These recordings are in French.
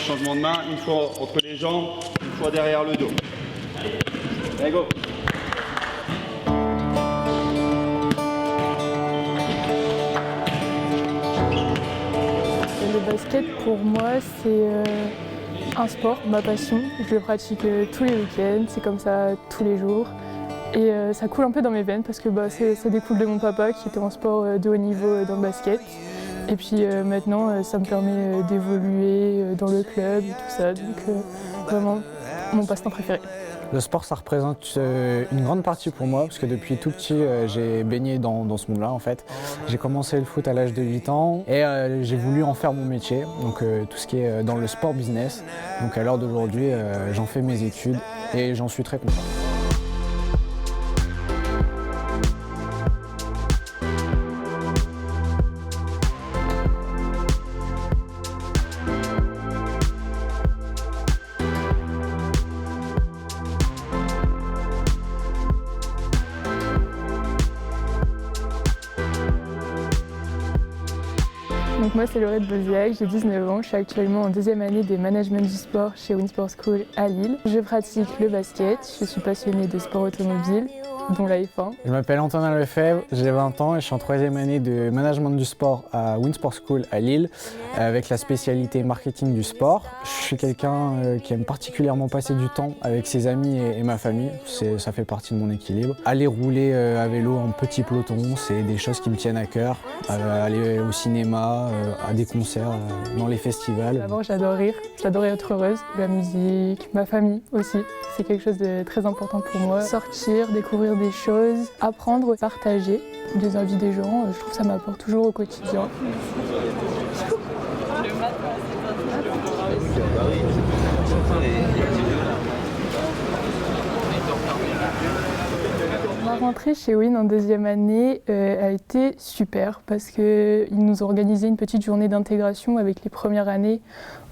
changement de main, une fois entre les jambes, une fois derrière le dos. Allez, go. Le basket, pour moi, c'est un sport, ma passion. Je le pratique tous les week-ends, c'est comme ça tous les jours. Et ça coule un peu dans mes veines parce que ça découle de mon papa qui était en sport de haut niveau dans le basket. Et puis maintenant, ça me permet d'évoluer dans le club et tout ça. Donc vraiment, mon passe-temps préféré. Le sport, ça représente une grande partie pour moi, parce que depuis tout petit, j'ai baigné dans ce monde-là en fait. J'ai commencé le foot à l'âge de 8 ans et j'ai voulu en faire mon métier, donc tout ce qui est dans le sport business. Donc à l'heure d'aujourd'hui, j'en fais mes études et j'en suis très content. Donc moi c'est Laurette Boziac, j'ai 19 ans, je suis actuellement en deuxième année de management du sport chez Winsport School à Lille. Je pratique le basket, je suis passionnée de sport automobile, dont la F1. Je m'appelle Antonin Lefebvre, j'ai 20 ans et je suis en troisième année de management du sport à Winsport School à Lille avec la spécialité marketing du sport. Je suis quelqu'un qui aime particulièrement passer du temps avec ses amis et ma famille, ça fait partie de mon équilibre. Aller rouler à vélo en petit peloton, c'est des choses qui me tiennent à cœur. Aller au cinéma, à des concerts, dans les festivals. Avant j'adore rire, j'adorais être heureuse, la musique, ma famille aussi. C'est quelque chose de très important pour moi. Sortir, découvrir des choses, apprendre, partager des envies des gens, je trouve que ça m'apporte toujours au quotidien. Ma rentrée chez Win en deuxième année a été super parce qu'ils nous ont organisé une petite journée d'intégration avec les premières années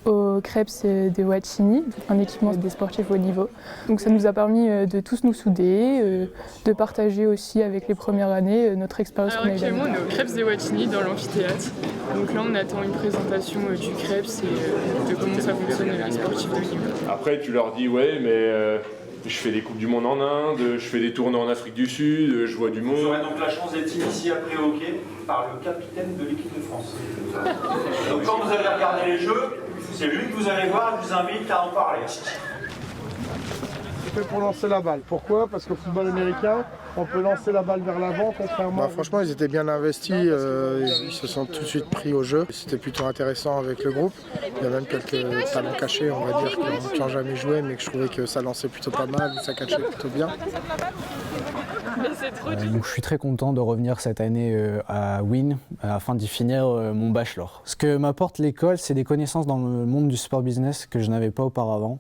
au Krebs de Watchini, un équipement des sportifs haut niveau. Donc ça nous a permis de tous nous souder, de partager aussi avec les premières années notre expérience. Alors actuellement on est au Krebs de Watchini dans l'amphithéâtre. Donc là on attend une présentation du Krebs et de comment ça fonctionne les sportifs de haut niveau. Après tu leur dis ouais mais je fais des Coupes du Monde en Inde, je fais des tournées en Afrique du Sud, je vois du monde. Vous aurez donc la chance d'être initié après au hockey par le capitaine de l'équipe de France. Donc quand vous allez regarder les jeux, c'est lui que vous allez voir, je vous invite à en parler. C'est fait pour lancer la balle. Pourquoi? Parce qu'au football américain, on peut lancer la balle vers l'avant, contrairement... Franchement, ils étaient bien investis, ils se sont tout de suite pris au jeu. C'était plutôt intéressant avec le groupe. Il y a même quelques talents cachés, on va dire, qui n'ont jamais joué, mais que je trouvais que ça lançait plutôt pas mal, ça catchait plutôt bien. Donc je suis très content de revenir cette année à Win afin d'y finir mon bachelor. Ce que m'apporte l'école, c'est des connaissances dans le monde du sport business que je n'avais pas auparavant.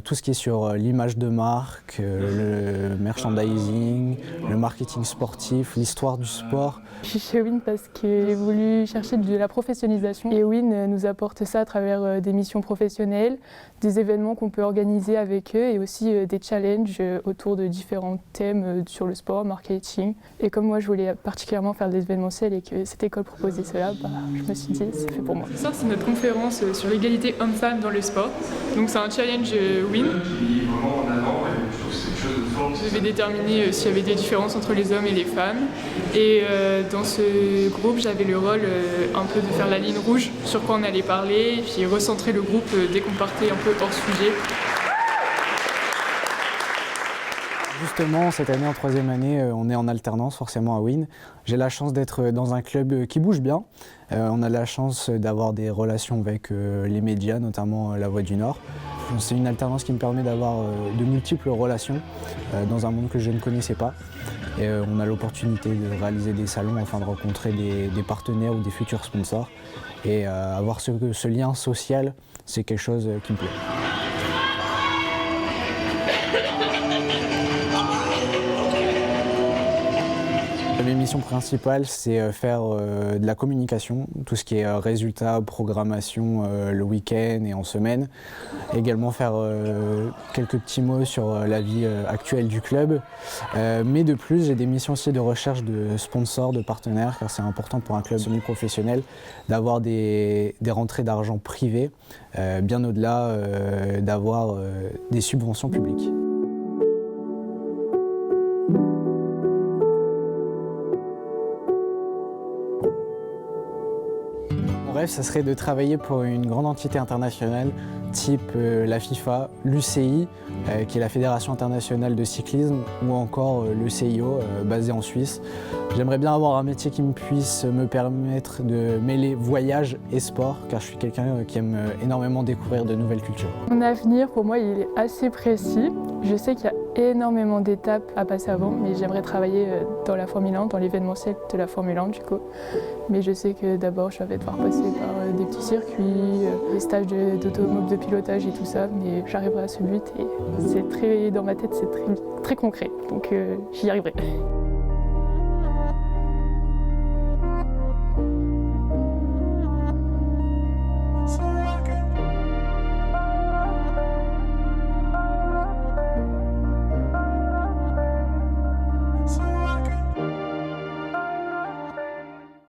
Tout ce qui est sur l'image de marque, le merchandising, le marketing sportif, l'histoire du sport. Je suis chez Win parce que j'ai voulu chercher de la professionnalisation et Win nous apporte ça à travers des missions professionnelles, des événements qu'on peut organiser avec eux et aussi des challenges autour de différents thèmes sur le sport, marketing. Et comme moi je voulais particulièrement faire de l'événementiel et que cette école proposait cela, je me suis dit c'est fait pour moi. Ça c'est notre conférence sur l'égalité homme-femme dans le sport. Donc c'est un challenge Win. Je devais déterminer s'il y avait des différences entre les hommes et les femmes. Et dans ce groupe, j'avais le rôle un peu de faire la ligne rouge sur quoi on allait parler, et puis recentrer le groupe dès qu'on partait un peu hors sujet. Justement, cette année, en troisième année, on est en alternance forcément à Win. J'ai la chance d'être dans un club qui bouge bien. On a la chance d'avoir des relations avec les médias, notamment La Voix du Nord. C'est une alternance qui me permet d'avoir de multiples relations dans un monde que je ne connaissais pas. Et on a l'opportunité de réaliser des salons afin de rencontrer des partenaires ou des futurs sponsors. Et avoir ce lien social, c'est quelque chose qui me plaît. Mes missions principales, c'est faire de la communication, tout ce qui est résultats, programmation le week-end et en semaine. Également faire quelques petits mots sur la vie actuelle du club. Mais de plus, j'ai des missions aussi de recherche de sponsors, de partenaires, car c'est important pour un club semi-professionnel d'avoir des rentrées d'argent privées, bien au-delà d'avoir des subventions publiques. Mon rêve, ça serait de travailler pour une grande entité internationale, type la FIFA, l'UCI, qui est la Fédération internationale de cyclisme, ou encore le CIO, basé en Suisse. J'aimerais bien avoir un métier qui puisse me permettre de mêler voyage et sport, car je suis quelqu'un qui aime énormément découvrir de nouvelles cultures. Mon avenir, pour moi, il est assez précis. Je sais qu'il y a énormément d'étapes à passer avant, mais j'aimerais travailler dans la Formule 1, dans l'événementiel de la Formule 1 du coup. Mais je sais que d'abord, je vais devoir passer par des petits circuits, des stages d'automobile de pilotage et tout ça, mais j'arriverai à ce but et c'est dans ma tête, c'est très concret, donc j'y arriverai.